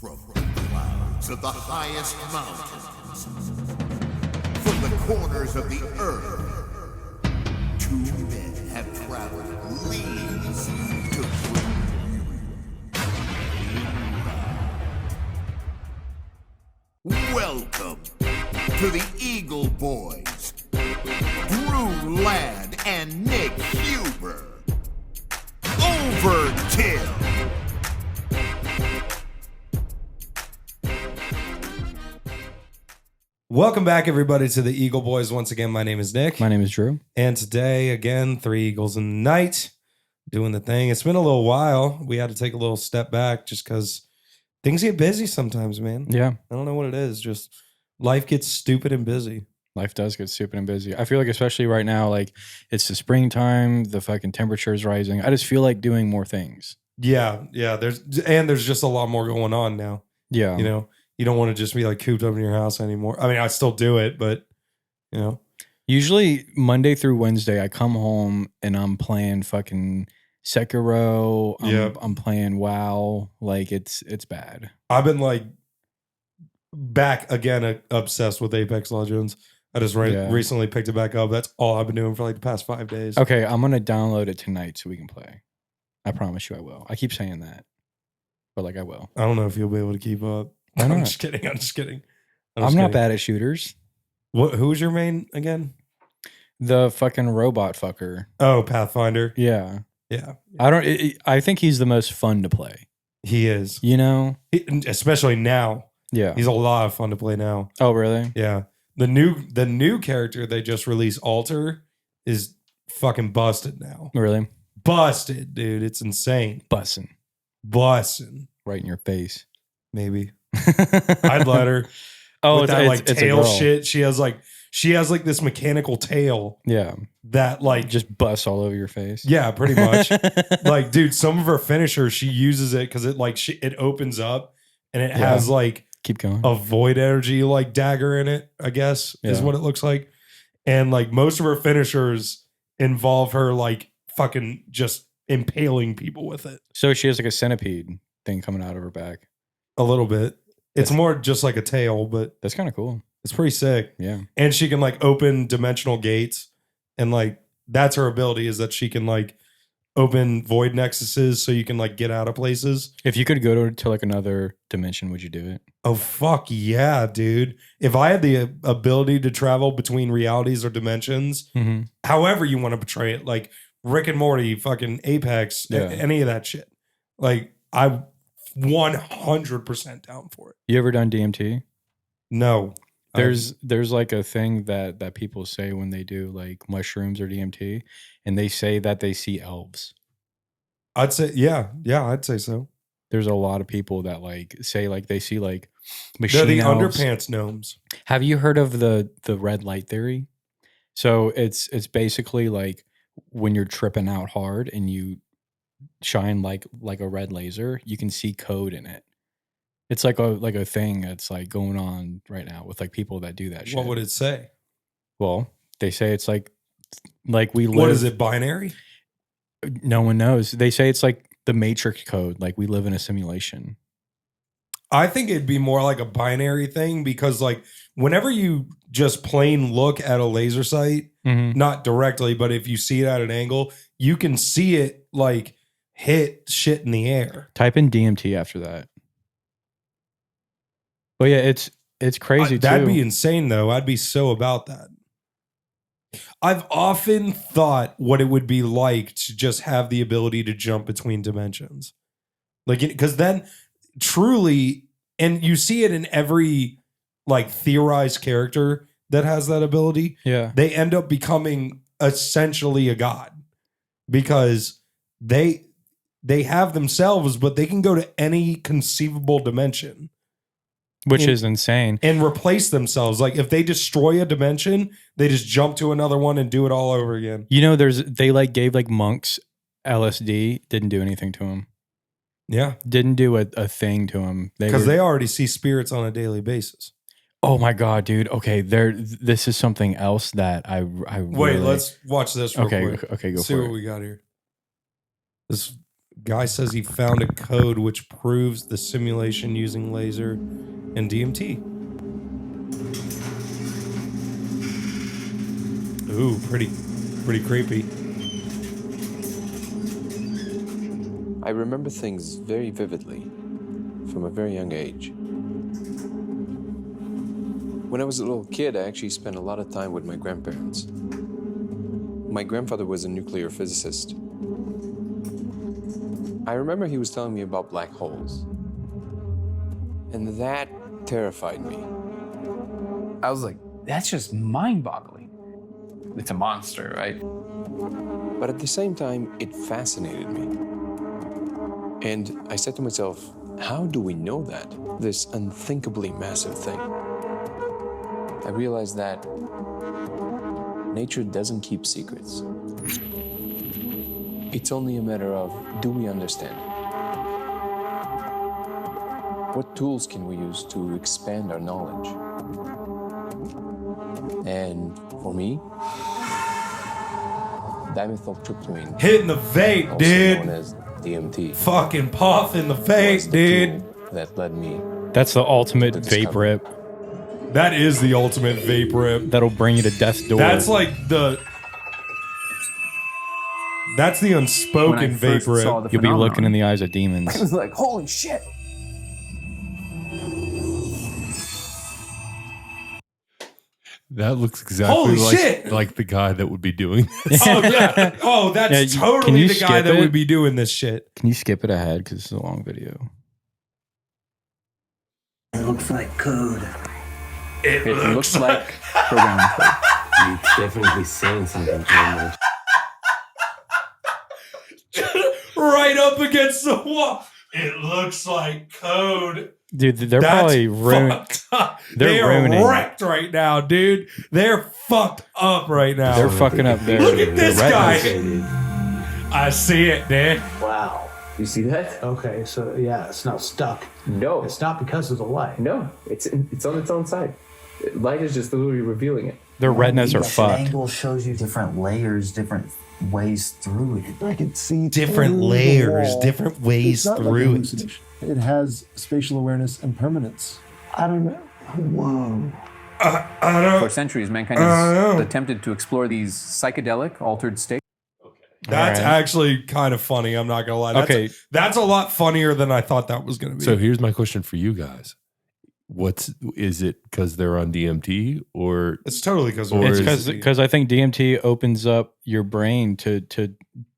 From the clouds of the highest mountains, from the corners of the earth, two men have traveled leagues to bring you. Welcome to the Eagle Boys, Drew Ladd and Nick Huber. Overkill. Welcome back, everybody, to the Eagle Boys. Once again, my name is Nick. My name is Drew. And today, again, 3 Eagles in the night, doing the thing. It's been a little while. We had to take a little step back just because things get busy sometimes, man. Yeah. I don't know what it is. Just life gets stupid and busy. Life does get stupid and busy. I feel like especially right now, like it's the springtime, the fucking temperature is rising. I just feel like doing more things. Yeah. There's just a lot more going on now. Yeah. You know, you don't want to just be like cooped up in your house anymore. I mean, I still do it, but you know. Usually Monday through Wednesday, I come home and I'm playing fucking Sekiro. I'm playing WoW. Like it's bad. I've been like back again, obsessed with Apex Legends. I just recently picked it back up. That's all I've been doing for like the past 5 days. Okay, I'm going to download it tonight so we can play. I promise you I will. I keep saying that, but like I will. I don't know if you'll be able to keep up. Why not? I'm just kidding. I'm not bad at shooters. Who's your main again? The fucking robot fucker. Oh, Pathfinder. Yeah. Yeah. I think he's the most fun to play. He is. You know? Especially now. Yeah. He's a lot of fun to play now. Oh, really? Yeah. The new character they just released, Alter, is fucking busted now. Really? Busted, dude. It's insane. Bussin'. Right in your face. Maybe. I'd let her. Oh, with it's that like it's tail a girl. shit. She has like this mechanical tail. Yeah. That like just busts all over your face. Yeah, pretty much. Like, dude, some of her finishers, she uses it because it like it opens up and it has like keep going a void energy like dagger in it, I guess, is what it looks like. And like most of her finishers involve her like fucking just impaling people with it. So she has like a centipede thing coming out of her back. A little bit. It's more just like a tail, but that's kind of cool. It's pretty sick. Yeah. And she can like open dimensional gates, and like that's her ability, is that she can like open void nexuses so you can like get out of places. If you could go to like another dimension, would you do it? Oh, fuck yeah, dude. If I had the ability to travel between realities or dimensions, however you want to portray it, like Rick and Morty, fucking Apex, any of that shit, like I'm 100% down for it. You ever done DMT? No. There's like a thing that people say when they do like mushrooms or DMT, and they say that they see elves. I'd say, yeah, I'd say so. There's a lot of people that like say like they see like machine They're the elves. underpants gnomes. Have you heard of the red light theory? So it's basically like when you're tripping out hard and you shine like a red laser, you can see code in it. It's like a thing that's like going on right now with like people that do that shit. What would it say? Well, they say it's like we live. What is it, binary? No one knows. They say it's like the Matrix code, like we live in a simulation. I think it'd be more like a binary thing, because like whenever you just plain look at a laser sight, not directly, but if you see it at an angle, you can see it like hit shit in the air. Type in DMT after that. But yeah, it's crazy too. That'd be insane though. I'd be so about that. I've often thought what it would be like to just have the ability to jump between dimensions. Like, because then truly, and you see it in every like theorized character that has that ability. Yeah. They end up becoming essentially a god, because they have themselves, but they can go to any conceivable dimension. Which is insane. And replace themselves. Like if they destroy a dimension, they just jump to another one and do it all over again. You know, they like gave like monks LSD, didn't do anything to them. Yeah. Didn't do a thing to them. Because they already see spirits on a daily basis. Oh my God, dude. Okay, this is something else that I Wait, let's watch this real quick. Okay, go See for what it. we got here. This Guy says he found a code which proves the simulation using laser and DMT. Ooh, pretty creepy. I remember things very vividly from a very young age. When I was a little kid, I actually spent a lot of time with my grandparents. My grandfather was a nuclear physicist. I remember he was telling me about black holes. And that terrified me. I was like, that's just mind-boggling. It's a monster, right? But at the same time, it fascinated me. And I said to myself, how do we know that? This unthinkably massive thing. I realized that nature doesn't keep secrets. It's only a matter of, do we understand? What tools can we use to expand our knowledge? And for me, dimethyltryptamine, Hitting the vape, also dude. known as DMT, Fucking puffing the was vape, the dude. tool that led me. That's the ultimate The vape discovery. rip. That is the ultimate vape rip. That'll bring you to death's door. That's like that's the When I unspoken first vape saw rip. the You'll be phenomenon, looking in the eyes of I demons. was like, holy shit. That looks exactly Holy like, shit! like the guy that would be doing this. Oh yeah. Oh, that's Yeah, can totally you the guy skip that it? would be doing this shit. Can you skip it ahead? Because it's a long video. It looks like code. It It looks like programming code. You've definitely seen something too right up against the wall. It looks like code. Dude, they're That's probably ruining. fucked up. They're They are ruining- wrecked right now, dude. They're fucked up right now. They're fucking up their. Look at this their guy. retinas. I see it, dude. Wow. You see that? Okay, so yeah, it's not stuck. No, It's not because of the light. no, it's on its own side. Light is just literally revealing it. Their retinas are Each fucked. angle shows you different layers, different ways through it. I can see Different through the layers, wall. different ways It's not like through it. hallucination. It has spatial awareness and permanence. I don't know. Whoa. I don't. For centuries, mankind know. has attempted to explore these psychedelic, altered states. That's All right. actually kind of funny. I'm not gonna lie. That's Okay. that's a lot funnier than I thought that was gonna be. So here's my question for you guys. Is it because they're on DMT or it's totally because Or It's is because I think DMT opens up your brain to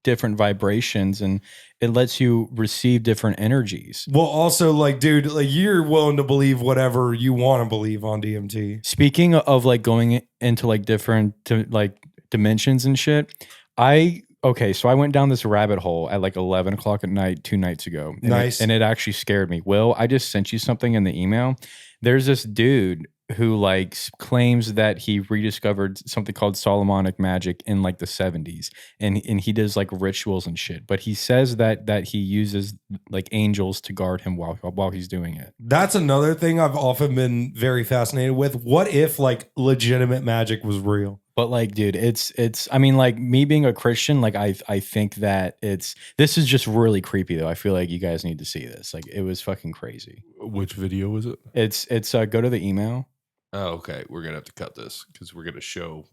different vibrations and it lets you receive different energies. well, also like, dude, like you're willing to believe whatever you want to believe on DMT. Speaking of like going into like different like dimensions and shit, so I went down this rabbit hole at like 11 o'clock at night 2 nights ago. And Nice. and it actually scared me. Will, I just sent you something in the email. There's this dude who like claims that he rediscovered something called Solomonic magic in like the 70s. And he does like rituals and shit. But he says that he uses like angels to guard him while he's doing it. That's another thing I've often been very fascinated with. What if like legitimate magic was real? But like, dude, it's I mean, like me being a Christian, like I think that this is just really creepy though. I feel like you guys need to see this. Like it was fucking crazy. which video was it? It's go to the email. Oh, okay. We're gonna have to cut this because we're gonna show.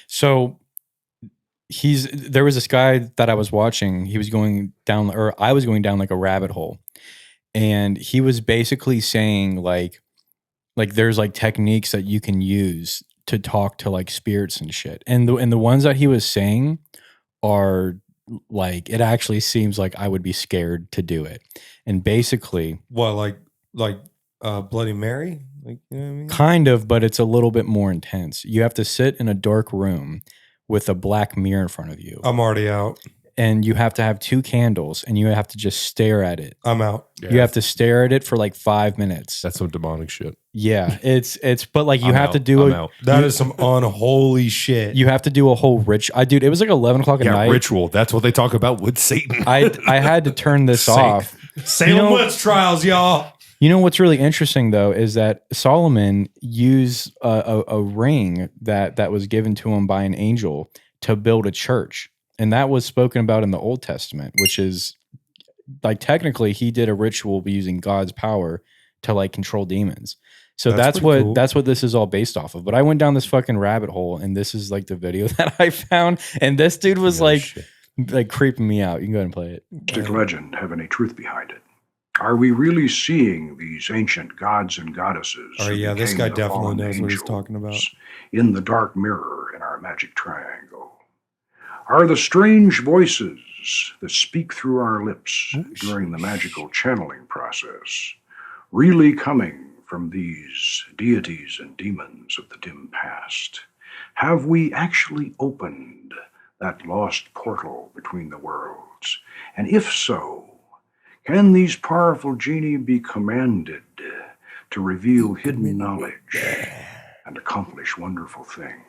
So there was this guy that I was watching. He was going down, or I was going down like a rabbit hole, and he was basically saying like there's like techniques that you can use to talk to like spirits and shit. And the ones that he was saying are like, it actually seems like I would be scared to do it. And basically, What like Bloody Mary? Like, you know what I mean? kind of, but it's a little bit more intense. You have to sit in a dark room with a black mirror in front of you. I'm already out. And you have to have 2 candles and you have to just stare at it. I'm out. You have to stare at it for like 5 minutes. That's some demonic shit. Yeah, it's but like you I'm have to out. do I'm it. out. That is some unholy shit. You have to do a whole dude. It was like 11 o'clock at Yeah, night. ritual. That's what they talk about with Satan. I had to turn this Satan. off. Salem You know- witch trials, y'all. You know what's really interesting though is that Solomon used a ring that was given to him by an angel to build a church. and that was spoken about in the Old Testament, which is like technically he did a ritual using God's power to like control demons. So that's what cool. that's what this is all based off of. But I went down this fucking rabbit hole, and this is like the video that I found, and this dude was like creeping me out. You can go ahead and play it. Did legend have any truth behind it? Are we really seeing these ancient gods and goddesses? Oh yeah, this guy definitely knows what he's talking about. In the dark mirror in our magic triangle. Are the strange voices that speak through our lips during the magical channeling process really coming from these deities and demons of the dim past? Have we actually opened that lost portal between the worlds? And if so, can these powerful genii be commanded to reveal hidden knowledge and accomplish wonderful things?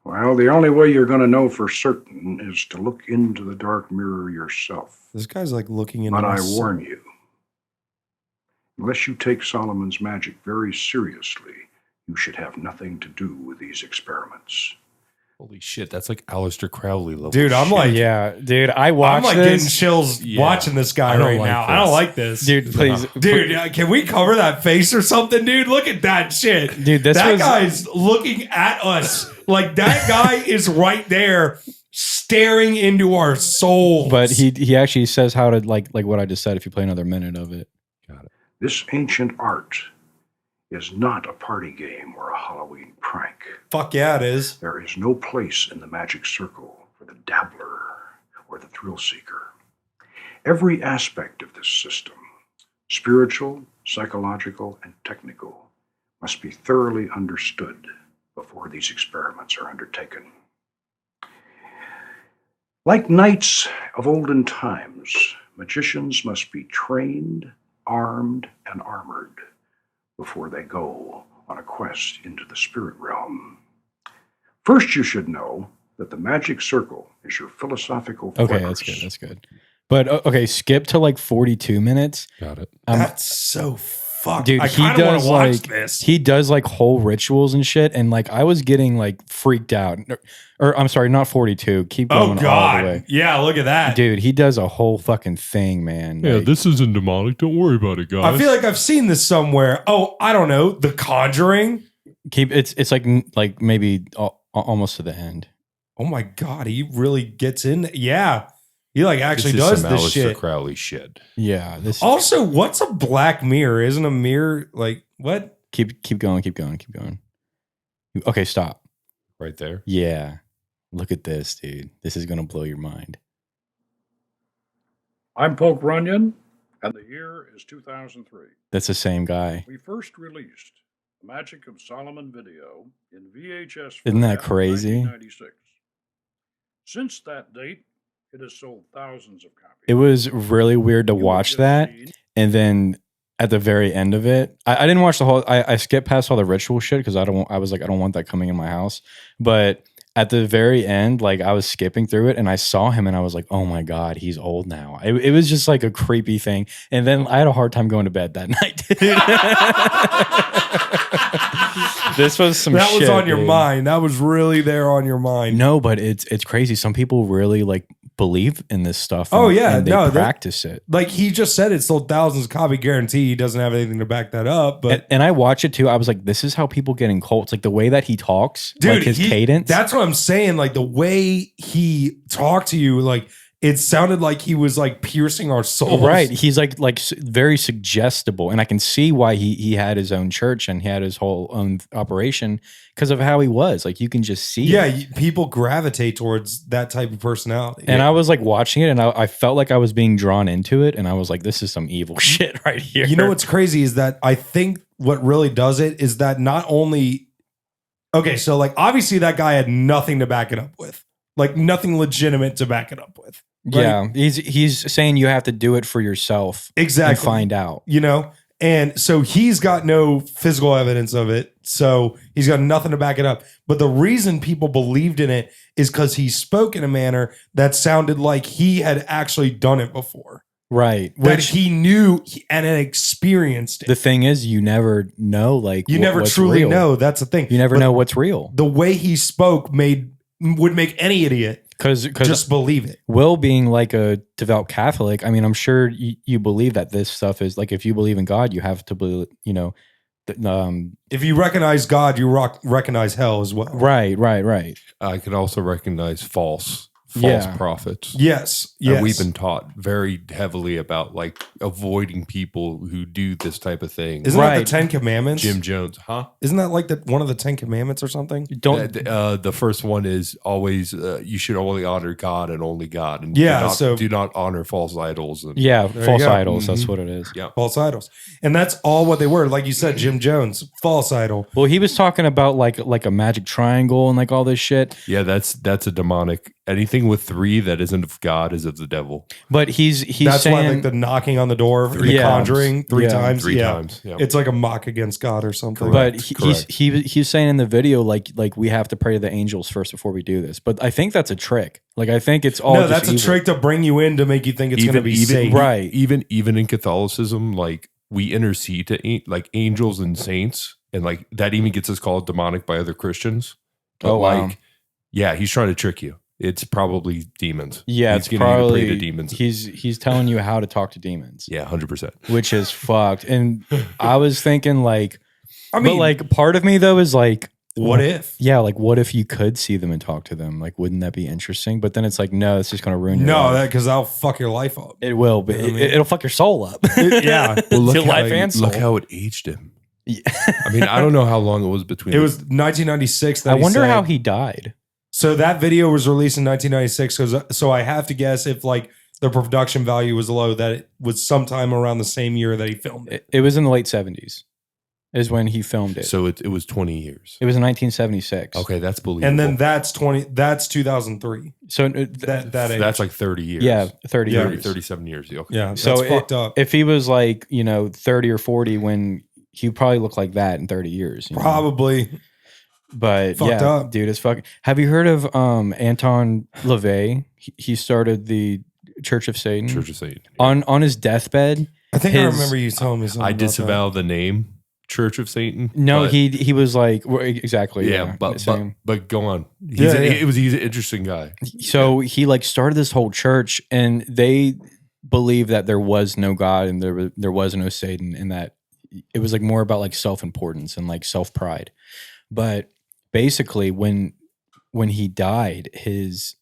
Well, the only way you're going to know for certain is to look into the dark mirror yourself. This guy's like looking into But I my warn you, unless you take Solomon's magic very seriously, you should have nothing to do with these experiments. Holy shit, that's like Aleister Crowley level. Dude, I'm shit. like, Yeah, dude, I watched I'm like this. getting chills watching this guy I don't right like now. this. I don't like this. Dude, please. Dude, can we cover that face or something, dude? Look at that shit. Dude, this that was- guy's looking at us. Like, that guy is right there staring into our souls. But he actually says how to like what I just said if you play another minute of it. Got it. This ancient art is not a party game or a Halloween prank. Fuck yeah, it is. There is no place in the magic circle for the dabbler or the thrill seeker. Every aspect of this system, spiritual, psychological, and technical, must be thoroughly understood before these experiments are undertaken. Like knights of olden times, magicians must be trained, armed, and armored before they go on a quest into the spirit realm. First, you should know that the magic circle is your philosophical Okay, fortress. that's good. But okay, skip to like 42 minutes. Got it. That's so fucked. Dude, I he kind of want does to watch like this. he does like whole rituals and shit, and like I was getting like freaked out. Or I'm sorry, not 42. Keep going Oh, all the God. way. Yeah, look at that. Dude, he does a whole fucking thing, man. Yeah, Like, this isn't demonic. Don't worry about it, guys. I feel like I've seen this somewhere. Oh, I don't know. The Conjuring. it's like maybe almost to the end. Oh my God, he really gets in. Yeah, he like actually this is does some this Aleister shit. Crowley shit. Yeah, this Also, what's a black mirror? Isn't a mirror like what? keep going. Okay, stop. Right there. Yeah. Look at this, dude. This is gonna blow your mind. I'm Poke Runyon, and the year is 2003. That's the same guy. We first released The Magic of Solomon video in VHS Isn't that format in crazy? 1996. Since that date, it has sold thousands of copies. It was really weird to watch that, and then at the very end of it, I didn't watch the whole. I skipped past all the ritual shit because I was like, I don't want that coming in my house. But at the very end, like I was skipping through it, and I saw him, and I was like, oh my God, he's old now. It was just like a creepy thing, and then I had a hard time going to bed that night. This was some. That shit, was on your dude. mind. That was really there on your mind. No, but it's crazy. Some people really like believe in this stuff. Oh, and- yeah. and they No, that- practice it. Like he just said, it sold thousands of copy guarantee. He doesn't have anything to back that up. But And I watch it too. I was like, this is how people get in cults. Like the way that he talks, dude, like his cadence. That's what I'm saying. Like the way he talked to you, like it sounded like he was like piercing our souls. right. He's like very suggestible, and I can see why he had his own church and he had his whole own operation because of how he was. Like you can just see. Yeah, it. people gravitate towards that type of personality. And I was like watching it, and I felt like I was being drawn into it, and I was like, this is some evil shit right here. You know what's crazy is that I think what really does it is that not only okay, so like obviously that guy had nothing to back it up with, like nothing legitimate to back it up with. Right? Yeah, he's saying you have to do it for yourself. Exactly. And find out. You know? And so he's got no physical evidence of it. So he's got nothing to back it up. But the reason people believed in it is because he spoke in a manner that sounded like he had actually done it before. Right. That Which he knew and had experienced it. the thing is, you never know. Like You never what's truly real. know. That's the thing. You never But know what's real. the way he spoke made would make any idiot Because just believe it. Will, being like a devout Catholic, I mean, I'm sure you believe that this stuff is like, if you believe in God, you have to believe, If you recognize God, you recognize hell as well. Right. I can also recognize false Yeah. prophets. Yes. And we've been taught very heavily about like avoiding people who do this type of thing. Isn't that the 10 Commandments? Jim Jones, huh? Isn't that like one of the 10 Commandments or something? The first one is always you should only honor God and only God, and do not honor false idols. And False idols. That's what it is. Yeah, false idols, and that's all what they were. Like you said, Jim Jones, false idol. Well, he was talking about like a magic triangle and like all this shit. Yeah, that's a demonic. Anything with 3 that isn't of God is of the devil. But he's that's saying, why like the knocking on the door, the Conjuring, 3 times. 3 times. Yeah. It's like a mock against God or something. But he's saying in the video like we have to pray to the angels first before we do this. But I think that's a trick. Like I think it's all that's a trick to bring you in to make you think it's going to be safe. Right. Even in Catholicism, like we intercede to like angels and saints, and like that even gets us called demonic by other Christians. But he's trying to trick you. It's probably demons. Yeah, he's it's probably you to pray to demons. He's telling you how to talk to demons. Yeah, 100%. Which is fucked. And I was thinking like, I mean, but like part of me though is like, what if? Yeah, like what if you could see them and talk to them? Like, wouldn't that be interesting? But then it's like, no, it's just going to ruin your life. Because that'll fuck your life up. It will, but it'll fuck your soul up. Yeah. Well, look how it aged him. Yeah. I mean, I don't know how long it was between. It was 1996. I wonder how he died. So that video was released in 1996. So I have to guess if like the production value was low, that it was sometime around the same year that he filmed it. It was in the late 70s is when he filmed it. So it was 20 years. It was in 1976. Okay, that's believable. And then that's 2003. So that's like 30 years. Yeah, 30 years. 37 years. Okay. Yeah, so that's fucked up. If he was like, 30 or 40 when he probably looked like that in 30 years. Probably. But fucked up. Dude, it's fucking. Have you heard of Anton LaVey? He started the Church of Satan. Church of Satan. Yeah. On his deathbed. I think I remember you telling me something. I disavow the name Church of Satan. No, he was like exactly. Yeah, but go on. He's an interesting guy. So he like started this whole church, and they believe that there was no God and there was no Satan, and that it was like more about like self-importance and like self-pride. But basically, when he died, his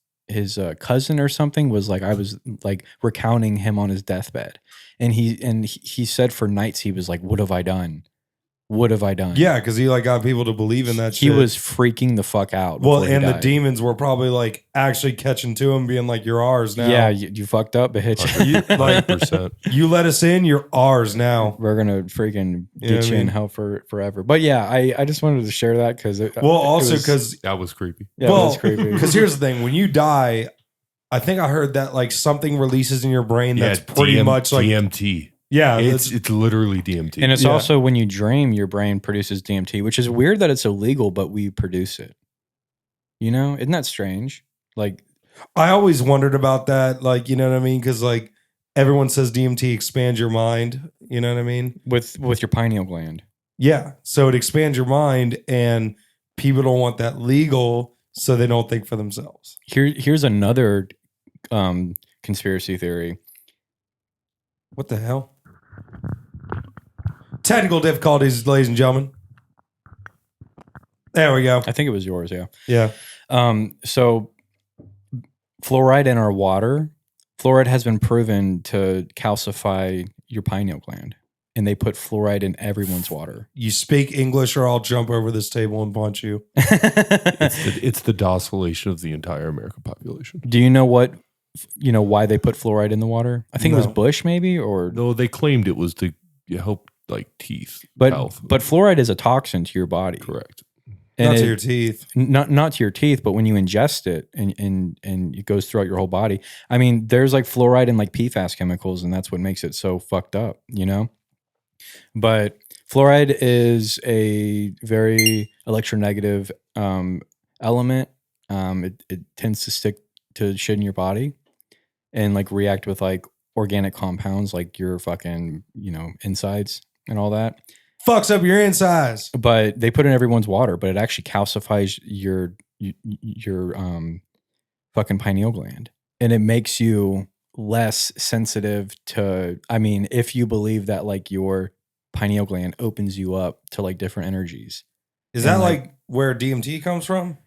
cousin or something was like, I was like recounting him on his deathbed, and he said for nights he was like, "What have I done? What have I done?" Yeah, because he like got people to believe in that shit. He was freaking the fuck out. Well, and the demons were probably like actually catching to him, being like, "You're ours now." Yeah, you fucked up, bitch. 100%. You let us in, you're ours now. We're gonna freaking get you in hell forever. But yeah, I just wanted to share that because also because that was creepy. Yeah, that was creepy. Because here's the thing: when you die, I think I heard that like something releases in your brain that's pretty much like DMT. Yeah, it's literally DMT. And it's also when you dream, your brain produces DMT, which is weird that it's illegal, but we produce it. Isn't that strange? Like, I always wondered about that. Like, you know what I mean? Because like everyone says DMT expands your mind. You know what I mean? With your pineal gland. Yeah, so it expands your mind, and people don't want that legal, so they don't think for themselves. Here's another conspiracy theory. What the hell? Technical difficulties, ladies and gentlemen. There we go. I think it was yours, yeah. Yeah. So fluoride in our water, fluoride has been proven to calcify your pineal gland. And they put fluoride in everyone's water. You speak English or I'll jump over this table and punch you. It's the docilation of the entire American population. Do you know what, why they put fluoride in the water? I think it was Bush maybe, or... No, they claimed it was to help like teeth health. But fluoride is a toxin to your body. Correct. And not to your teeth. Not to your teeth, but when you ingest it and it goes throughout your whole body. I mean, there's like fluoride and like PFAS chemicals, and that's what makes it so fucked up, But fluoride is a very electronegative element. It tends to stick to shit in your body and like react with like organic compounds like your fucking, insides and all that. Fucks up your insides. But they put it in everyone's water, but it actually calcifies your your fucking pineal gland, and it makes you less sensitive to. I mean, if you believe that like your pineal gland opens you up to like different energies. Is that like where DMT comes from?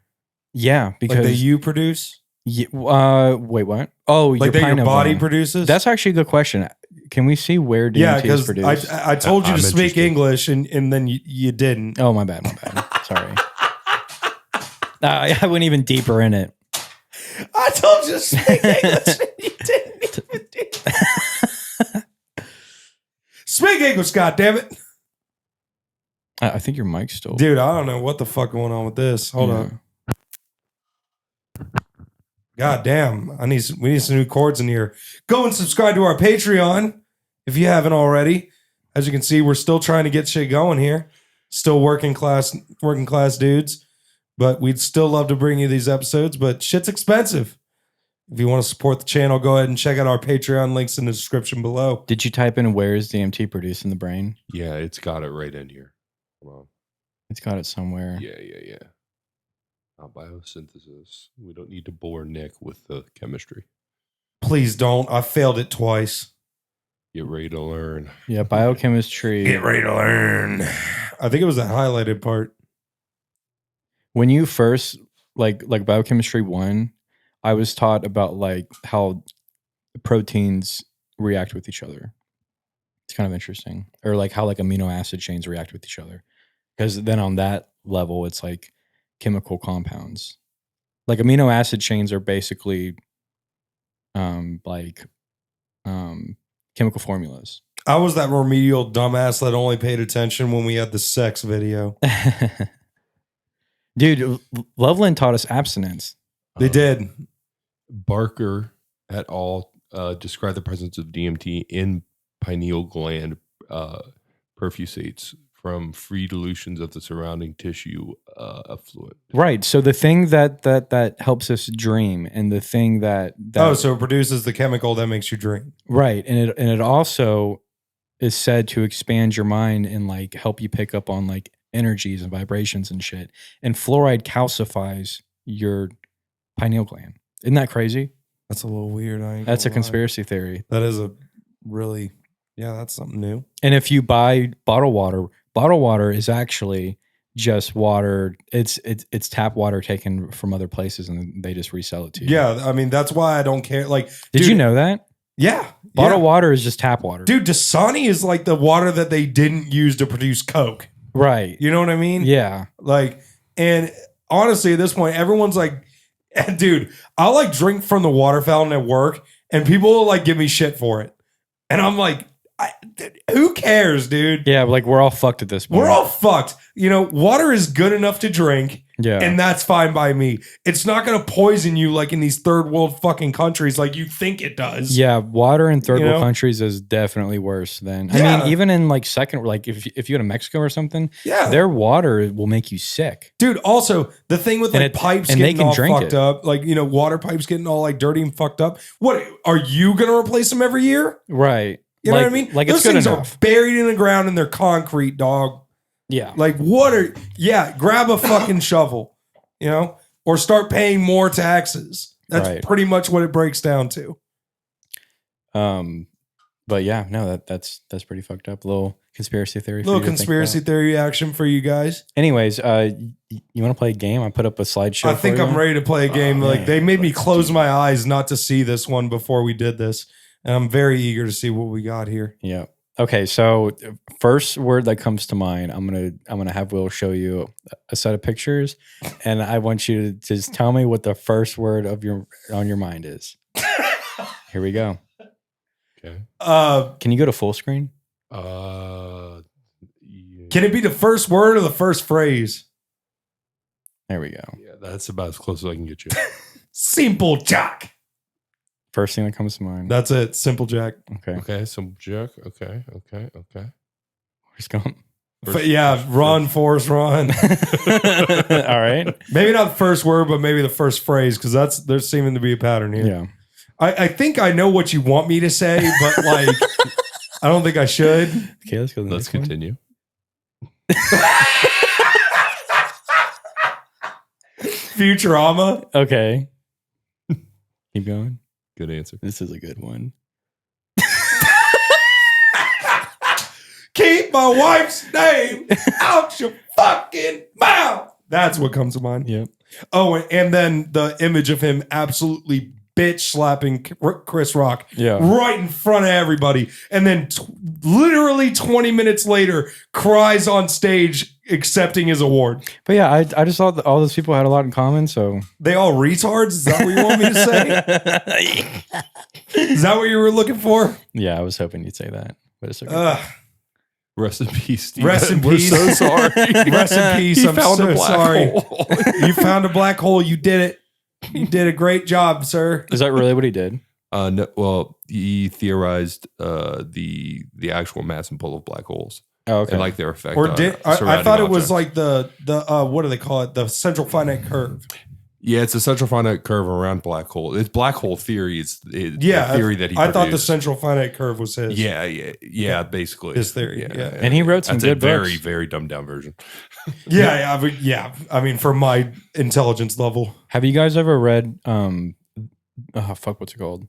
Yeah, because like that you produce. Yeah, wait, what? Oh, like that your body produces? That's actually a good question. Can we see where DMT is produced? I told you to speak English and then you didn't. Oh, my bad. Sorry. I went even deeper in it. I told you to speak English and you didn't even do it. Speak English, goddammit. I think your mic's still... Dude, I don't know what the fuck going on with this. Hold on. God damn. We need some new chords in here. Go and subscribe to our Patreon if you haven't already. As you can see, we're still trying to get shit going here. Still working class dudes. But we'd still love to bring you these episodes, but shit's expensive. If you want to support the channel, go ahead and check out our Patreon links in the description below. Did you type in where is DMT produced in the brain? Yeah, it's got it right in here. Hold on. It's got it somewhere. Yeah. Not biosynthesis. We don't need to bore Nick with the chemistry. Please don't. I failed it twice. Get ready to learn. Yeah, biochemistry. Get ready to learn. I think it was that highlighted part. When you first, like biochemistry 1, I was taught about like how proteins react with each other. It's kind of interesting. Or like how like amino acid chains react with each other. Because then on that level, it's like chemical compounds. Like amino acid chains are basically chemical formulas. I was that remedial dumbass that only paid attention when we had the sex video. Dude, Loveland taught us abstinence. They did. Barker et al. Described the presence of DMT in pineal gland perfusates from free dilutions of the surrounding tissue effluent. Right. So the thing that helps us dream, and the thing that so it produces the chemical that makes you dream. Right, and it also is said to expand your mind and like help you pick up on like energies and vibrations and shit. And fluoride calcifies your pineal gland. Isn't that crazy? That's a little weird. That's a conspiracy theory. That is a really, that's something new. And if you buy bottled water is actually just water. It's tap water taken from other places and they just resell it to you. Yeah, I mean, that's why I don't care. Like, did you know that? Yeah. Bottled water is just tap water. Dude, Dasani is like the water that they didn't use to produce Coke. Right. You know what I mean? Yeah. Like, and honestly, at this point, everyone's like, dude, I'll like drink from the water fountain at work and people will like give me shit for it. And I'm like, who cares, dude? Yeah, like we're all fucked at this point. We're all fucked. You know, water is good enough to drink. Yeah. And that's fine by me. It's not going to poison you like in these third world fucking countries like you think it does. Yeah, water in third world countries is definitely worse than... I mean, even in like second... Like if you go to Mexico or something, their water will make you sick. Dude, also, the thing with like pipes getting all fucked up, like, you know, water pipes getting all like dirty and fucked up. What, are you going to replace them every year? Right. You know what I mean? Like those it's good things enough. are buried in the ground and they're concrete, dog. Yeah. Like grab a fucking shovel, you know, or start paying more taxes. That's pretty much what it breaks down to. But yeah, no, that's pretty fucked up. Little conspiracy theory. Little conspiracy theory action for you guys. Anyways, you want to play a game? I put up a slideshow. I think I'm ready to play a game. Like they made me close my eyes not to see this one before we did this. And I'm very eager to see what we got here. Yeah. Okay. So first word that comes to mind, I'm gonna have Will show you a set of pictures, and I want you to just tell me what the first word on your mind is. Here we go. Okay. Can you go to full screen? Yeah. Can it be the first word or the first phrase? There we go. Yeah, that's about as close as I can get you. Simple Jack. First thing that comes to mind. That's it. Simple Jack. Okay. Okay. Simple Jack. Okay. Where's going? Run, Forrest, run. All right. Maybe not the first word, but maybe the first phrase, because there's seeming to be a pattern here. Yeah. I think I know what you want me to say, but like, I don't think I should. Okay, let's go. Let's continue. Futurama. Okay. Keep going. Good answer. This is a good one. Keep my wife's name out your fucking mouth. That's what comes to mind. Yep. Oh, and then the image of him absolutely bitch slapping Chris Rock right in front of everybody. And then literally 20 minutes later, cries on stage accepting his award. But yeah, I just thought that all those people had a lot in common. So they all retards? Is that what you want me to say? Is that what you were looking for? Yeah, I was hoping you'd say that. But it's okay. Rest in peace, Steve. Rest in We're peace. so sorry. Rest in peace. He I'm found so a black sorry. hole. You found a black hole. You did it. You did a great job, sir. Is that really what he did? No, well, he theorized the actual mass and pull of black holes. Oh, okay. And like their effect. Or on did I surrounding thought it was objects. like the what do they call it? The central finite curve. Yeah, it's a central finite curve around black hole. It's black hole theory. It's the theory that he I thought the produced. central finite curve was his. Yeah, basically His theory. Yeah. And he wrote some That's good a very, books. very dumbed down version. Yeah. I mean, for my intelligence level. Have you guys ever read what's it called?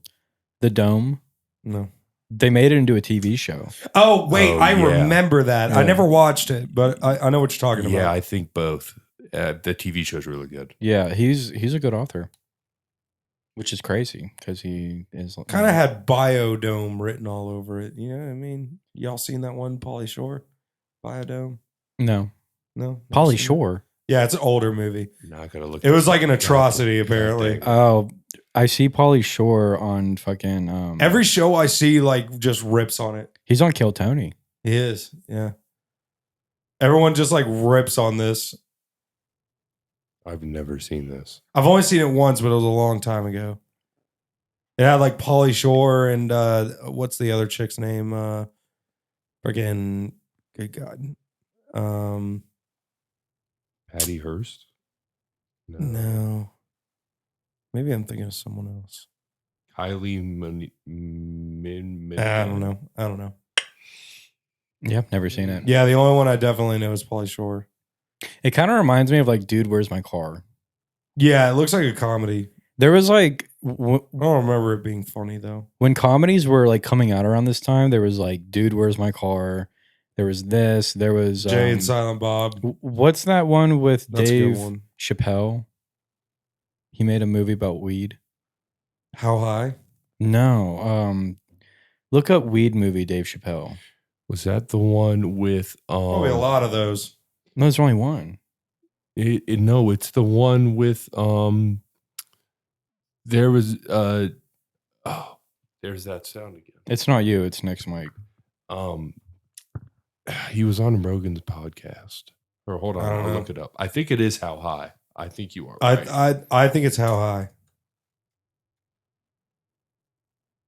The Dome? No. They made it into a TV show. Oh, wait, Oh, I yeah. remember that. I Yeah. never watched it, but I know what you're talking Yeah, about. I think both. The TV show's really good. Yeah, he's a good author. Which is crazy because he is Kind of had Biodome written all over it. You know what I mean? Y'all seen that one, Pauly Shore? Biodome? No. No? Pauly Never seen it? Shore. Yeah, it's an older movie. Now I gotta look. It was like an atrocity, apparently. Oh, I see Pauly Shore on fucking Every show I see, like, just rips on it. he's on Kill Tony. He is, yeah. Everyone just, like, rips on this. I've never seen this. I've only seen it once, but it was a long time ago. It had, like, Pauly Shore and what's the other chick's name? Freaking, good God. Patty Hearst? No. Maybe I'm thinking of someone else. Kylie I don't know. Yeah, never seen it. Yeah, the only one I definitely know is Pauly Shore. It kind of reminds me of like, Dude, Where's My Car? Yeah, it looks like a comedy. There was like I don't remember it being funny though. when comedies were like coming out around this time, there was like Dude, Where's My Car? There was this. There was Jay and Silent Bob. What's that one with That's a good Dave one. Chappelle? He made a movie about weed. How high? No. Look up weed movie, Dave Chappelle. Was that the one with Probably a lot of those. No, there's only one. No, it's the one with there was there's that sound again. It's not you, it's Nick's mic. He was on Rogan's podcast. Or hold on, I don't I'll know. look it up. I think it is How High. I think you are right. I think it's How High.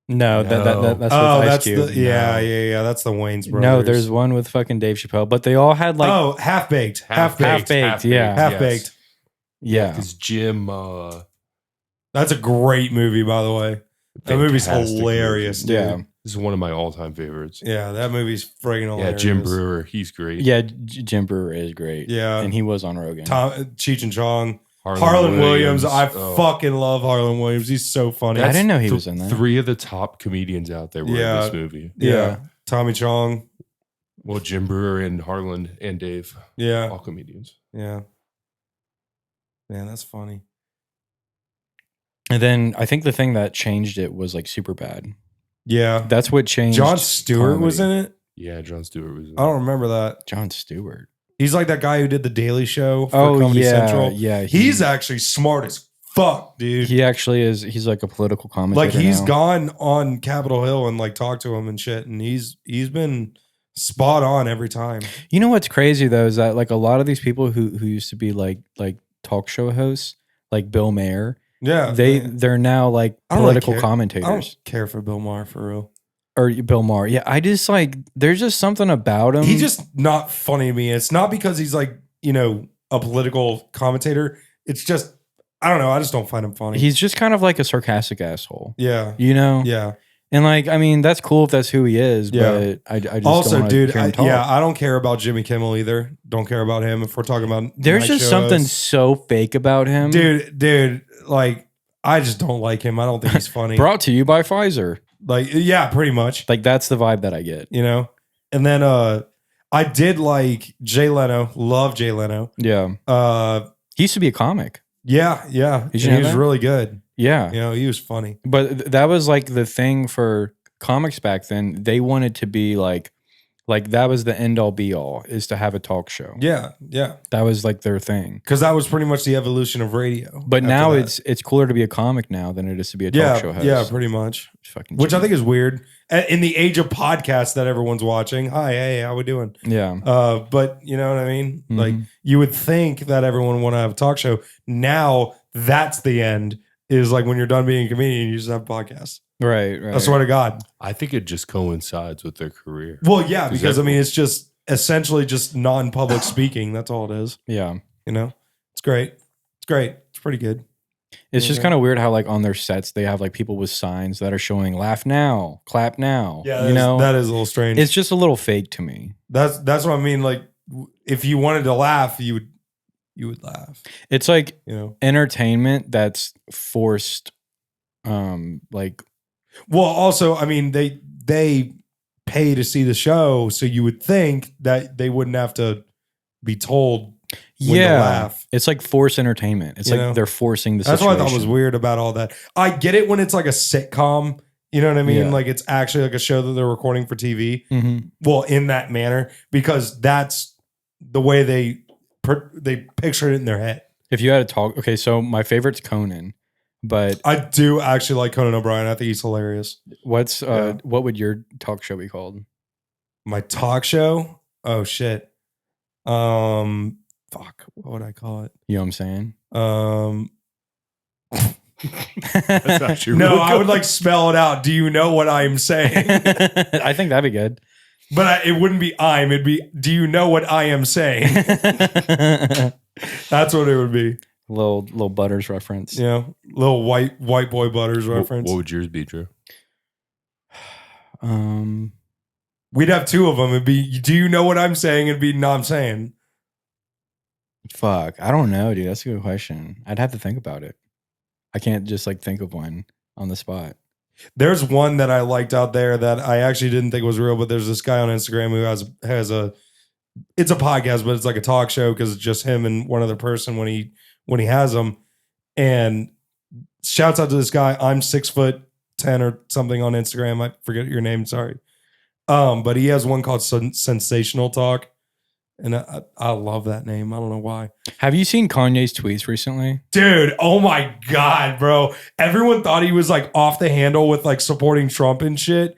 No, that's with Oh, Ice that's Cube. the yeah. That's the Wayne's brothers. No, there's one with fucking Dave Chappelle, but they all had like Half Baked. Half-Baked, yeah. Half Baked. yeah. Because Jim That's a great movie, by the way. That movie's fantastic hilarious, movie. dude. Yeah. This is one of my all-time favorites. Yeah, that movie's friggin' Yeah, hilarious. Jim Brewer, he's great. Yeah, Jim Brewer is great. Yeah. And he was on Rogan. Cheech and Chong. Harlan Harlan Williams. I Oh. fucking love Harlan Williams. He's so funny. I didn't know he was in that. 3 of the top comedians out there were Yeah. in this movie. Yeah. Tommy Chong. Well, Jim Brewer and Harlan and Dave, Yeah. all comedians. Yeah. Man, that's funny. And then I think the thing that changed it was like super bad. Yeah. That's what changed. John Stewart was in it? Yeah, Jon Stewart was in I don't remember that. John Stewart. He's like that guy who did the Daily Show for Oh, Comedy yeah, Central. yeah, He's actually smart as fuck, dude. He actually is. He's like a political commentator. Like he's now. gone on Capitol Hill and like talked to him and shit, and he's been spot on every time. You know what's crazy though is that like a lot of these people who used to be like talk show hosts, like Bill Maher, Yeah, they're now like I don't really political care. commentators. I don't care for Bill Maher for real. Or Bill Maher. Yeah, I just like there's just something about him. He's just not funny to me. It's not because he's like, you know, a political commentator. It's just I don't know. I just don't find him funny. He's just kind of like a sarcastic asshole. Yeah. You know? Yeah. And like, I mean, that's cool if that's who he is, Yeah. but I just Also, don't wanna dude, hear him talk. I don't care about Jimmy Kimmel either. Don't care about him if we're talking about There's night just shows. something so fake about him. Dude, like I just don't like him. I don't think he's funny. Brought to you by Pfizer. Like, yeah, pretty much. Like that's the vibe that I get. You know? And then I did like Jay Leno. Love Jay Leno. Yeah. He used to be a comic. Yeah. Did you And know he was that? really good. Yeah. You know, he was funny. But that was like the thing for comics back then. They wanted to be like that was the end all be all, is to have a talk show. Yeah. That was like their thing. Because that was pretty much the evolution of radio. But after now that. it's cooler to be a comic now than it is to be a talk show host. Yeah, pretty much. Fucking Which I genius. think is weird. In the age of podcasts that everyone's watching. Hi, hey, how we doing? Yeah. But you know what I mean? Mhm. Like you would think that everyone would want to have a talk show. Now that's the end. Is like when you're done being a comedian, you just have a podcast. Right. I swear to God. I think it just coincides with their career. Well, yeah, Is because that- I mean, it's just essentially just non-public speaking. That's all it is. Yeah. You know, it's great. It's great. It's pretty good. It's just Okay. kind of weird how like on their sets they have like people with signs that are showing laugh now, clap now. Yeah, you know, that is a little strange. it's just a little fake to me. That's what I mean. Like, if you wanted to laugh, you would laugh. It's like You know. entertainment that's forced. Like Well, also, I mean, they pay to see the show, so you would think that they wouldn't have to be told when to laugh. it's like forced entertainment. It's You like know? they're forcing the That's situation. what I thought was weird about all that. I get it when it's like a sitcom. You know what I mean? Yeah. Like it's actually like a show that they're recording for TV. Mhm. Well, in that manner, because that's the way they picture it in their head. If you had to talk, okay, so my favorite's Conan, but I do actually like Conan O'Brien. I think he's hilarious. what's Yeah. what would your talk show be called? My talk show? Oh shit. Fuck. What would I call it? You know what I'm saying? That's actually No, really I good. would like spell it out. Do you know what I'm saying? I think that'd be good. But it wouldn't be I'm. It'd be, do you know what I am saying? That's what it would be. little Butters reference. You know, little white boy Butters What reference. would yours be, Drew? We'd have two of them. It'd be, do you know what I'm saying? It'd be, no, I'm saying. Fuck, I don't know, dude. That's a good question. I'd have to think about it. I can't just like think of one on the spot. There's one that I liked out there that I actually didn't think was real, but there's this guy on Instagram who has a, it's a podcast, but it's like a talk show because it's just him and one other person when he has them. And shouts out to this guy. I'm 6'10" or something on Instagram. I forget your name. Sorry. But he has one called Sensational Talk. And I love that name. I don't know why. Have you seen Kanye's tweets recently? Dude, oh my God, bro. Everyone thought he was like off the handle with like supporting Trump and shit.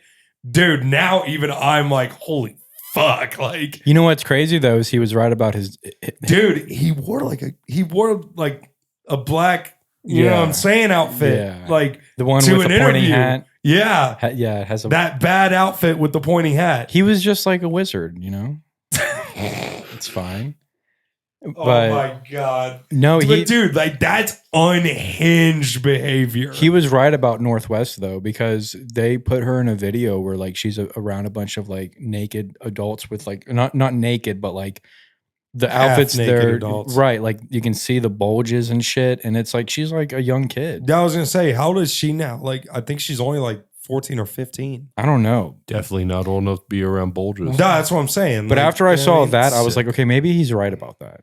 Dude, now even I'm like, holy fuck. Like, You know what's crazy though is he was right about his. dude, he wore like a black, you know what I'm saying, outfit. Yeah. Like The one to with an the pointing interview. hat. Yeah. Yeah, it has a. That bad outfit with the pointy hat. He was just like a wizard, you know. It's fine. Oh But my God. no, But dude, like that's unhinged behavior. he was right about Northwest though, because they put her in a video where like she's around a bunch of like naked adults with like not naked, but like the Half outfits naked there, adults. right? Like you can see the bulges and shit, and it's like she's like a young kid. I was gonna say, how old is she now? Like, I think she's only like 14 or 15. I don't know, Definitely not old enough to be around bulges. No, that's what I'm saying. but Like, after I you know what saw mean? that, I was Sick. like, okay, maybe he's right about that.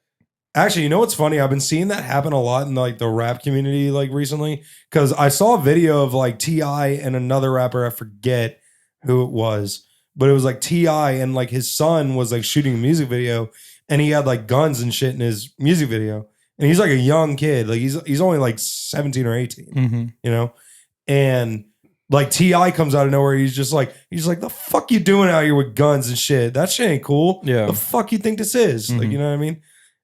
Actually, you know what's funny? I've been seeing that happen a lot in like the rap community like recently. Cause I saw a video of like T.I. and another rapper, I forget who it was, but it was like T.I. and like his son was like shooting a music video and he had like guns and shit in his music video. And he's like a young kid. Like he's only like 17 or 18, Mm-hmm. you know? And like T.I. comes out of nowhere. He's like, the fuck you doing out here with guns and shit? That shit ain't cool. Yeah. The fuck you think this is? Like, Mhm. you know what I mean?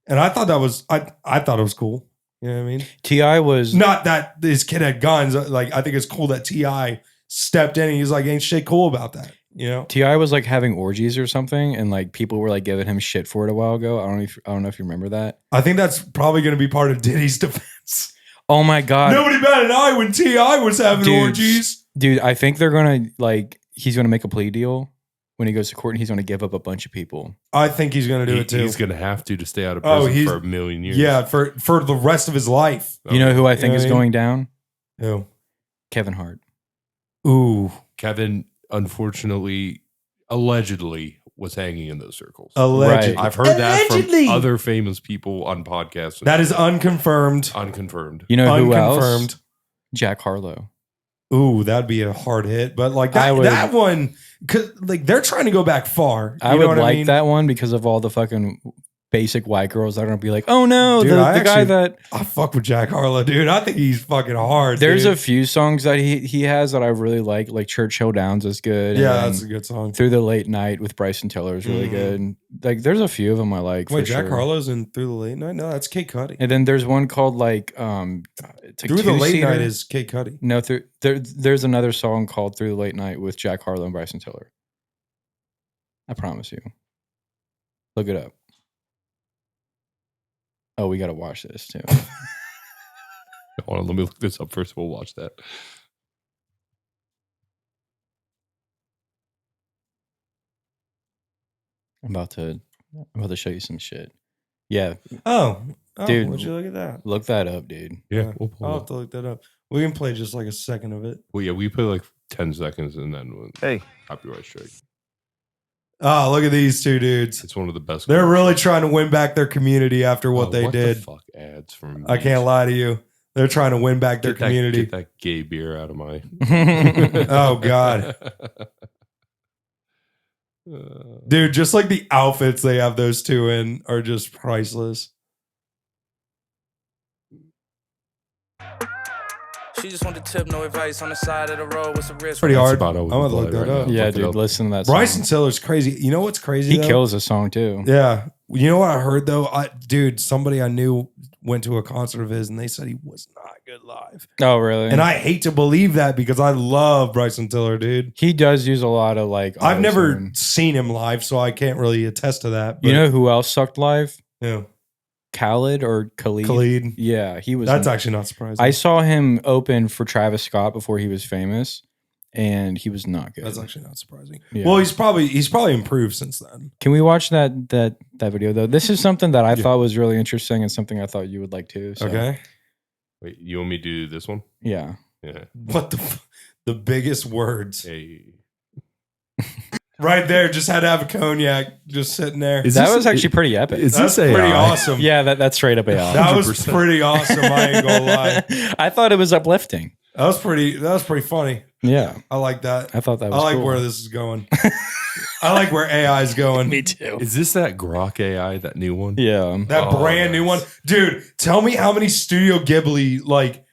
And I thought that was, I thought it was cool. You know what I mean? T.I. was Not that this kid had guns. Like, I think it's cool that T.I. stepped in and he's like, ain't shit cool about that. You know? T.I. was like having orgies or something, and like people were like giving him shit for it a while ago. I don't know if you remember that. I think that's probably going to be part of Diddy's defense. Oh my god! Nobody batted an eye when T.I. was having Dude, orgies. Dude, I think they're gonna he's gonna make a plea deal when he goes to court, and he's gonna give up a bunch of people. I think he's going to do it too. He's going to have to stay out of prison for a million years. Yeah, for the rest of his life. You know who I think is going down? Who? Kevin Hart. Ooh. Kevin, unfortunately, allegedly was hanging in those circles. Allegedly. I've heard that from other famous people on podcasts. That is unconfirmed. Unconfirmed. You know who Unconfirmed. else? Jack Harlow. Ooh, that'd be a hard hit. But like that one, cause like they're trying to go back far. I would like that one because of all the fucking basic white girls that are gonna be like, oh no, dude, the guy that I fuck with Jack Harlow, dude. I think he's fucking hard. There's dude. a few songs that he has that I really like Churchill Downs is good. Yeah, that's a good song. Through the Late Night with Bryson Tiller is really good. And, like there's a few of them I like. Wait, Jack Harlow's in Through the Late Night? No, that's Kate Cudi. And then there's one called it's like Through the Late two-seater. Night is Kate Cudi. No, there's another song called Through the Late Night with Jack Harlow and Bryson Tiller. I promise you. Look it up. Oh, we got to watch this too. Hold on, let me look this up first. We'll watch that. I'm about to show you some shit. Yeah. Oh, dude, would you look at that? Look that up, dude. Yeah, we'll pull I'll it have to look that up. We can play just like a second of it. Well, yeah, we play like 10 seconds and then copyright strike. Oh, look at these two dudes. It's one of the best. They're really trying to win back their community after what they did. The fuck ads from I can't lie to you. They're trying to win back their community. Get that gay beer out of my. Oh God. Dude, just like the outfits they have those two in are just priceless. She just wanted to tip, no advice on the side of the road. What's the risk? Pretty hard. I'm I'm gonna look that up. Yeah, dude, listen to that song. Bryson Tiller's crazy. You know what's crazy? He though? kills a song too. Yeah. You know what I heard though? Dude, somebody I knew went to a concert of his and they said he was not good live. Oh, really? And I hate to believe that because I love Bryson Tiller, dude. He does use a lot of like. I've never seen him live, so I can't really attest to that. You know who else sucked live? Yeah. Khaled or Khalid? Khalid. Yeah, he was. That's actually not surprising. I saw him open for Travis Scott before he was famous, and he was not good. That's actually not surprising. Yeah. Well, he's probably improved since then. Can we watch that video though? This is something that I thought was really interesting and something I thought you would like too. So. Okay. Wait, you want me to do this one? Yeah. Yeah. What the biggest words? Hey. Right there, just had to have a cognac just sitting there. That was actually pretty epic. That's pretty awesome. Yeah, that's straight up AI. That was pretty awesome. I ain't gonna lie. I thought it was uplifting. That was pretty funny. Yeah. I like that. I thought that was I like cool. where this is going. I like where AI is going. Me too. Is this that Grok AI, that new one? Yeah. That brand new one. Dude, tell me how many Studio Ghibli like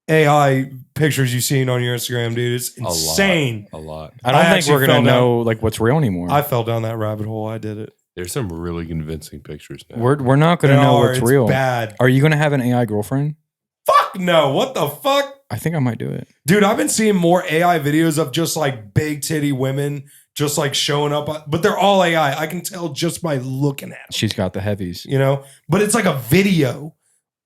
AI pictures you've seen on your Instagram, dude. It's insane. A lot. I don't think actually we're gonna fell know like what's real anymore. I fell down that rabbit hole. I did it. There's some really convincing pictures now. We're not gonna They know are. what's It's real. bad. Are you gonna have an AI girlfriend? Fuck no. What the fuck? I think I might do it. Dude, I've been seeing more AI videos of just like big titty women just like showing up, but they're all AI. I can tell just by looking at them, She's got the heavies. you know? But it's like a video,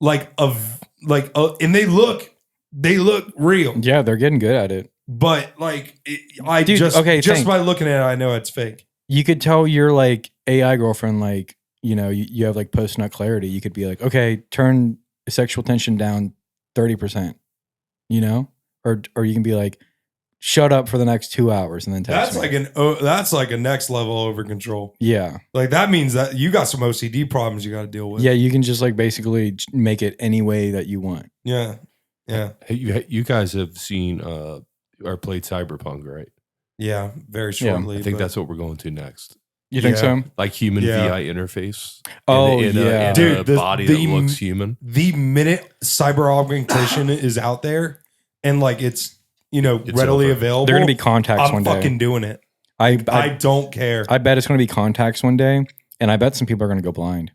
and they look real. Yeah, they're getting good at it. But like, Dude, okay, just think. by looking at it, I know it's fake. You could tell your like AI girlfriend, like, you know, you have like post nut clarity. You could be like, okay, turn sexual tension down 30%, you know? Or you can be like, shut up for the next 2 hours and then text me. That's like a next level over control. Yeah. Like that means that you got some OCD problems you got to deal with. Yeah, you can just like basically make it any way that you want. Yeah. Yeah. Hey, you guys have seen or played Cyberpunk, right? Yeah. Very shortly. I think but- that's what we're going to next. You think so? Like human Yeah. VI interface. Oh, in yeah. a Dude, body that looks human. The minute cyber augmentation is out there and like it's readily over. available, They're gonna be contacts I'm one day. fucking doing it. I don't care. I bet it's gonna be contacts one day, and I bet some people are gonna go blind.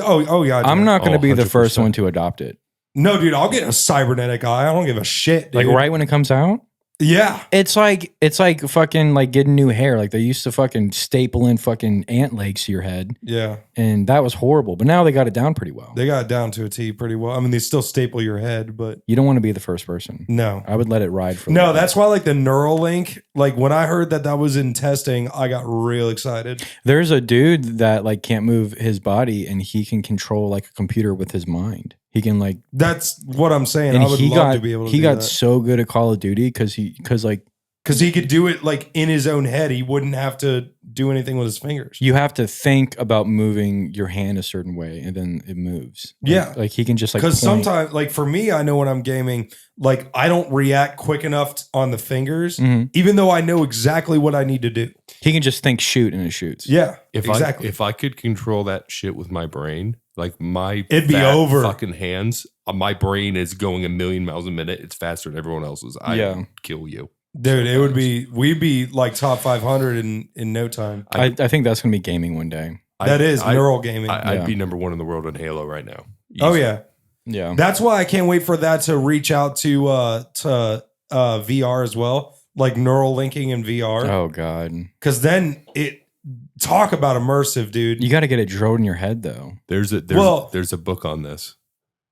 Oh yeah. I'm not gonna be the 100%. first one to adopt it. No, dude, I'll get a cybernetic eye. I don't give a shit, dude. Like right when it comes out. Yeah. It's like fucking like getting new hair. Like they used to fucking staple in fucking ant legs to your head. Yeah. And that was horrible. But now they got it down pretty well. They got it down to a T pretty well. I mean, they still staple your head, but You don't want to be the first person. no. I would let it ride for a No, little bit. that's why like the Neuralink, like when I heard that was in testing, I got real excited. There's a dude that like can't move his body and he can control like a computer with his mind. He can like That's what I'm saying. and I would love to be able to he do got that. so good at Call of Duty because he could do it like in his own head. He wouldn't have to do anything with his fingers. you have to think about moving your hand a certain way and then it moves. Like he can just like because point. sometimes like for me, I know when I'm gaming, like I don't react quick enough on the fingers, even though I know exactly what I need to do. He can just think shoot and it shoots. Yeah, Exactly. If I could control that shit with my brain, like my It'd be over. fucking hands, my brain is going 1,000,000 miles a minute. It's faster than everyone else's. I would kill you. Dude, it would be, we'd be like top 500 in no time. I think that's going to be gaming one day. That is neural gaming. I'd be number one in the world in Halo right now. Oh Easy. yeah. Yeah. That's why I can't wait for that to reach out to VR as well, like neural linking in VR. Oh God. Because then talk about immersive, dude. You got to get it drilled in your head though. There's a book on this.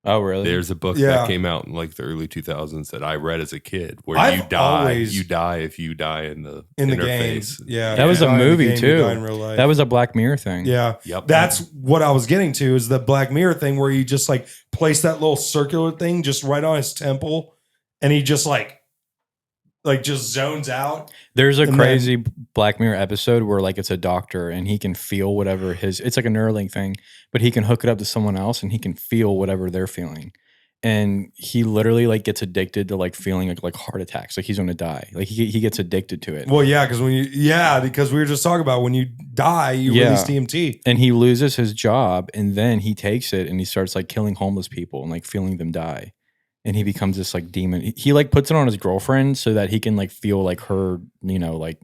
Oh really? There's a book Yeah. that came out in like the early 2000s that I read as a kid, where I've you die if you die in the game. interface. Yeah, That was a die in the movie game, you too. die in real life. That was a Black Mirror thing. Yeah. Yep. That's what I was getting to is the Black Mirror thing where you just like place that little circular thing just right on his temple and he just like just zones out. There's a And crazy Black Mirror episode where like it's a doctor and he can feel whatever it's like a Neuralink thing, but he can hook it up to someone else and he can feel whatever they're feeling. And he literally like gets addicted to like feeling like heart attacks, like he's going to die. Like he gets addicted to it. Well, yeah, because because we were just talking about when you die, you release DMT. And he loses his job and then he takes it and he starts like killing homeless people and like feeling them die. And he becomes this like demon. He like puts it on his girlfriend so that he can like feel like her, like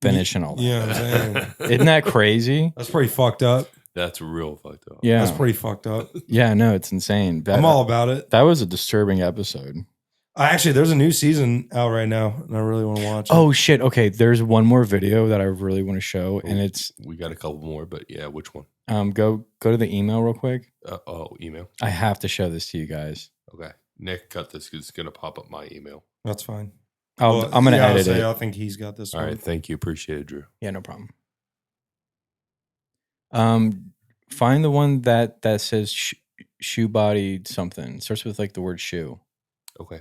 finish and all that. Yeah, I'm saying. Isn't that crazy? That's pretty fucked up. That's real fucked up. Yeah. That's pretty fucked up. Yeah, no, it's insane. I'm all about it. That was a disturbing episode. Actually, there's a new season out right now, and I really want to watch it. Oh shit! Okay, there's one more video that I really want to show, and it's we got a couple more, but yeah, which one? Go to the email real quick. Email. I have to show this to you guys. Okay, Nick, cut this because it's gonna pop up my email. That's fine. I'm gonna edit it. I think he's got this. All one. right, thank you, appreciate it, Drew. Yeah, no problem. Find the one that says Shoebody something. It starts with like the word shoe. Okay.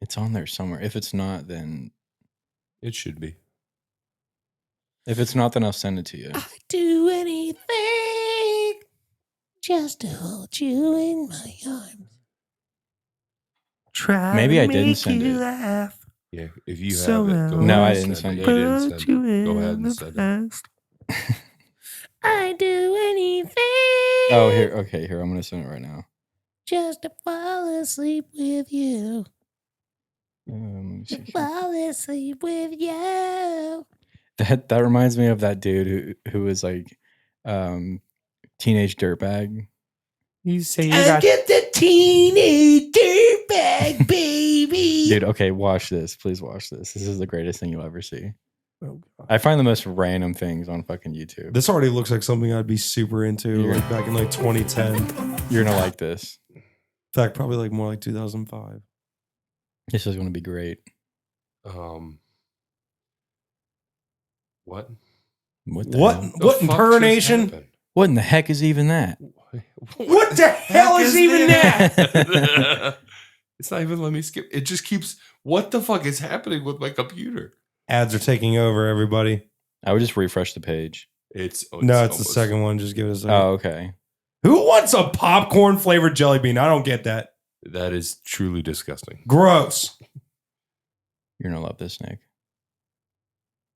It's on there somewhere. If it's not, then it should be. If it's not, then I'll send it to you. I'd do anything just to hold you in my arms. Try Maybe I didn't send it. Laugh. Yeah, if you have it, go no, I ahead didn't send it. You didn't send it. Go ahead and send it. I'd do anything. Oh, here. Okay, here. I'm gonna send it right now. Just to fall asleep with you. Fall asleep with you. That reminds me of that dude who was like teenage dirtbag. You say you got get the teenage dirtbag, baby. Dude, okay, watch this. Please watch this. This is the greatest thing you'll ever see. Oh, God. I find the most random things on fucking YouTube. This already looks like something I'd be super into, like back in like 2010. You're gonna like this. In fact, probably like more like 2005. This is gonna be great. What? What impersonation? What in the heck is even that? What the hell is even that? It's not even letting me skip. It just keeps. What the fuck is happening with my computer? Ads are taking over, everybody. I would just refresh the page. It's the second one. Just give it a second. Oh, okay. Who wants a popcorn flavored jelly bean? I don't get that. That is truly disgusting. Gross. You're gonna love this, Nick.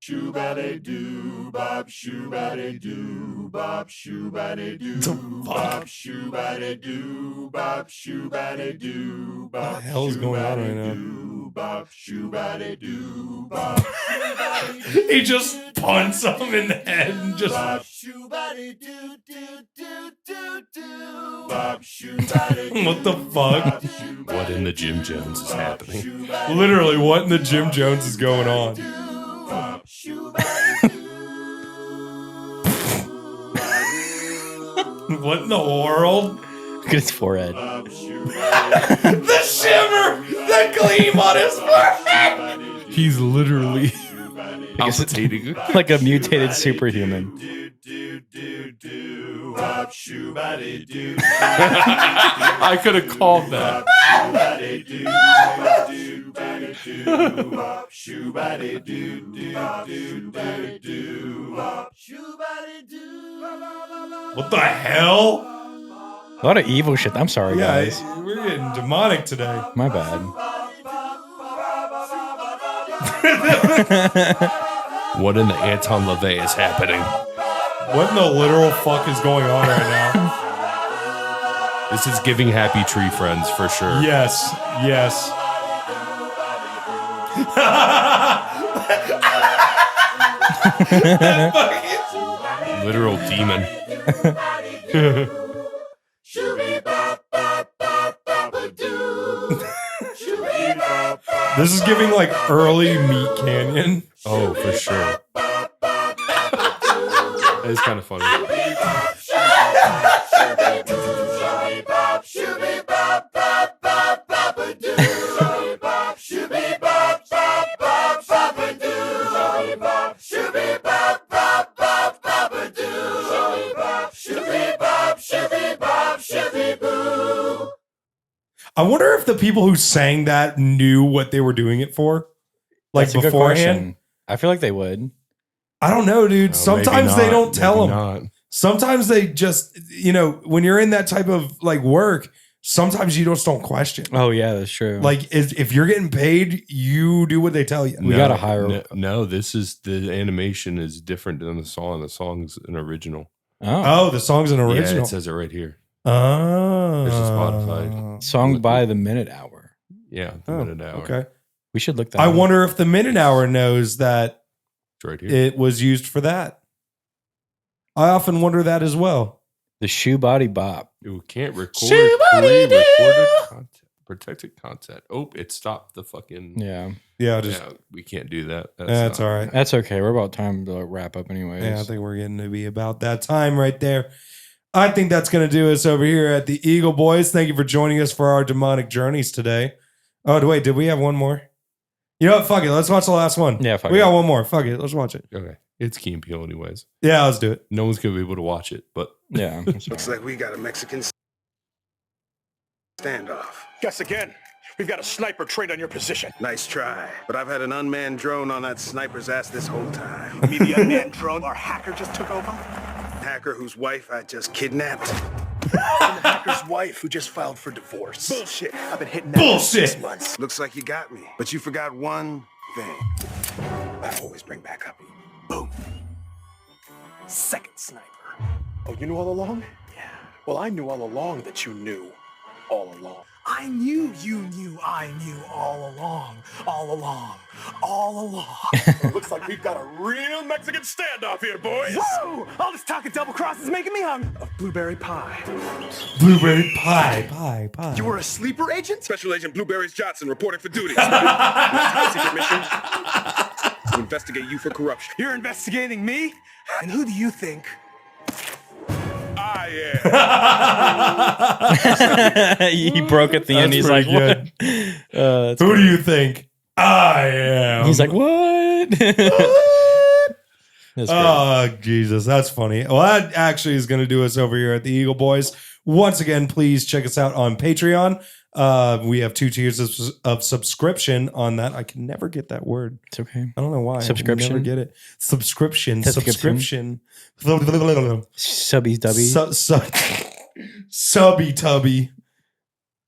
Shoebody doo bop, shoebody doo bop, shoebody doo bop, shoebody doo bop, shoebody doo bop. What the hell is going on right now? Bop, shoebody doo bop. He just punch him in the head and just. What the fuck? What in the Jim Jones is happening? Literally, what in the Jim Jones is going on? What in the world? Look at his forehead. The shimmer! The gleam on his forehead! He's literally palpitating. Like a mutated superhuman. I could have called that. What the hell? A lot of evil shit. I'm sorry, guys. We're getting demonic today. My bad. What in the Anton LaVey is happening? What in the literal fuck is going on right now? This is giving happy tree friends for sure. Yes, yes. Literal demon. This is giving like early Meat Canyon. Oh, for sure. It's kind of funny. I wonder if the people who sang that knew what they were doing it for, like That's a good beforehand. question. I feel like they would. I don't know, dude. No, Sometimes maybe they not. don't tell Maybe them. not. Sometimes they just, when you're in that type of like work, sometimes you just don't question. Oh yeah, that's true. Like if you're getting paid, you do what they tell you. We gotta hire. No, this is the animation is different than the song. The song's an original. Oh, the song's an original. Yeah, it says it right here. Oh, There's a Spotify Song by the minute hour. Yeah, the minute hour. Okay. We should look that I up. wonder if the minute hour knows that It's right here. it was used for that. I often wonder that as well. The Shoebody Bop. You can't record Shoebody pre-recorded content, protected content. Oh, it stopped the fucking. Yeah. Yeah, we can't do that. That's not- all right. That's okay. We're about time to wrap up anyways. Yeah, I think we're getting to be about that time right there. I think that's going to do us over here at the Eagle Boys. Thank you for joining us for our demonic journeys today. Oh, wait, did we have one more? You know what? Fuck it. Let's watch the last one. Yeah, fuck we it. got one more. Fuck it. Let's watch it. Okay, it's Key and Peele anyways. Yeah, let's do it. No one's gonna be able to watch it, but yeah. Looks like we got a Mexican standoff. Guess again. We've got a sniper trained on your position. Nice try. But I've had an unmanned drone on that sniper's ass this whole time. You mean the unmanned drone our hacker just took over? Hacker whose wife I just kidnapped. And the hacker's wife who just filed for divorce. Bullshit. I've been hitting that Bullshit. for 6 months. Looks like you got me. But you forgot one thing. I always bring back up. Boom. Second sniper. Oh, you knew all along? Yeah. Well, I knew all along that you knew all along. I knew you knew I knew all along. All along. All along. Looks like we've got a real Mexican standoff here, boys. Whoa! All this talk of double cross is making me hungry. Of blueberry pie. Blueberry pie. You were a sleeper agent? Special Agent Blueberries Johnson reporting for duty. Secret mission. To investigate you for corruption. You're investigating me? And who do you think I am? He broke at the end. He's like, pretty what? Who do you think I am? He's like, what? That's great. Oh, Jesus. That's funny. Well, that actually is going to do us over here at the Eagle Boys. Once again, please check us out on Patreon. We have 2 tiers of subscription on that. I can never get that word. It's okay. I don't know why. Subscription? I can never get it. Subscription. Subby dubby. Subby tubby.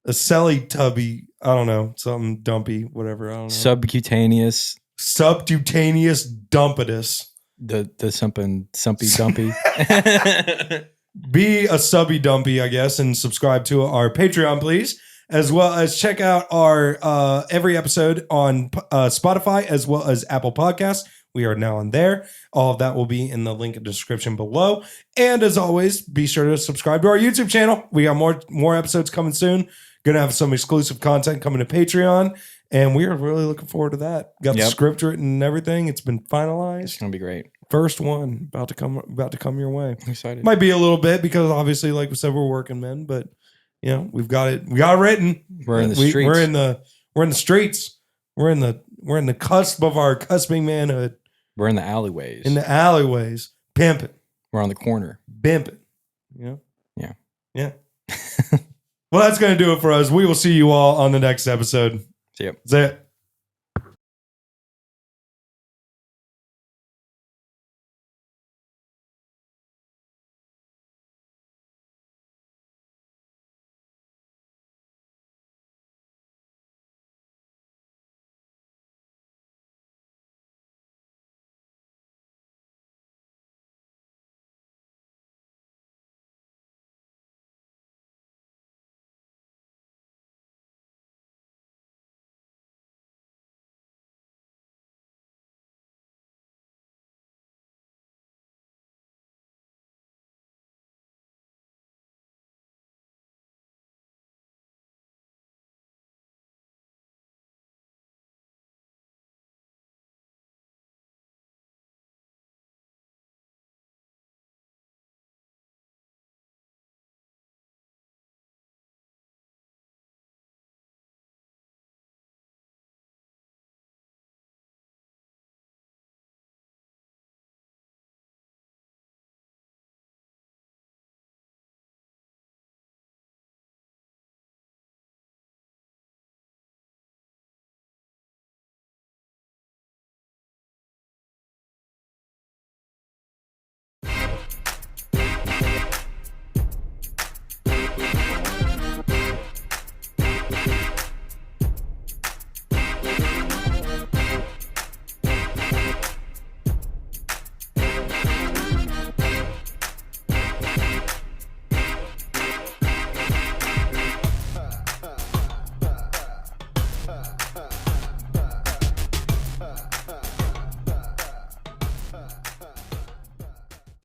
A selly tubby. I don't know. Something dumpy. Whatever. I don't know. Subcutaneous. Subcutaneous dumpitus. The something sumpy dumpy. Be a subby dumpy, I guess, and subscribe to our Patreon, please. As well as check out our every episode on Spotify as well as Apple Podcasts. We are now on there. All of that will be in the link in the description below. And as always, be sure to subscribe to our YouTube channel. We got more episodes coming soon. Gonna have some exclusive content coming to Patreon. And we are really looking forward to that. Got the script written and everything. It's been finalized. It's gonna be great. First one about to come your way. I'm excited. Might be a little bit because obviously, like we said, we're working men, but you know, we got it written. We're in the streets. We're in the streets. We're in the cusp of our cusping manhood. We're in the alleyways. Pimping. We're on the corner. Bimping. You know? Yeah. Well, that's gonna do it for us. We will see you all on the next episode. See ya. That's it.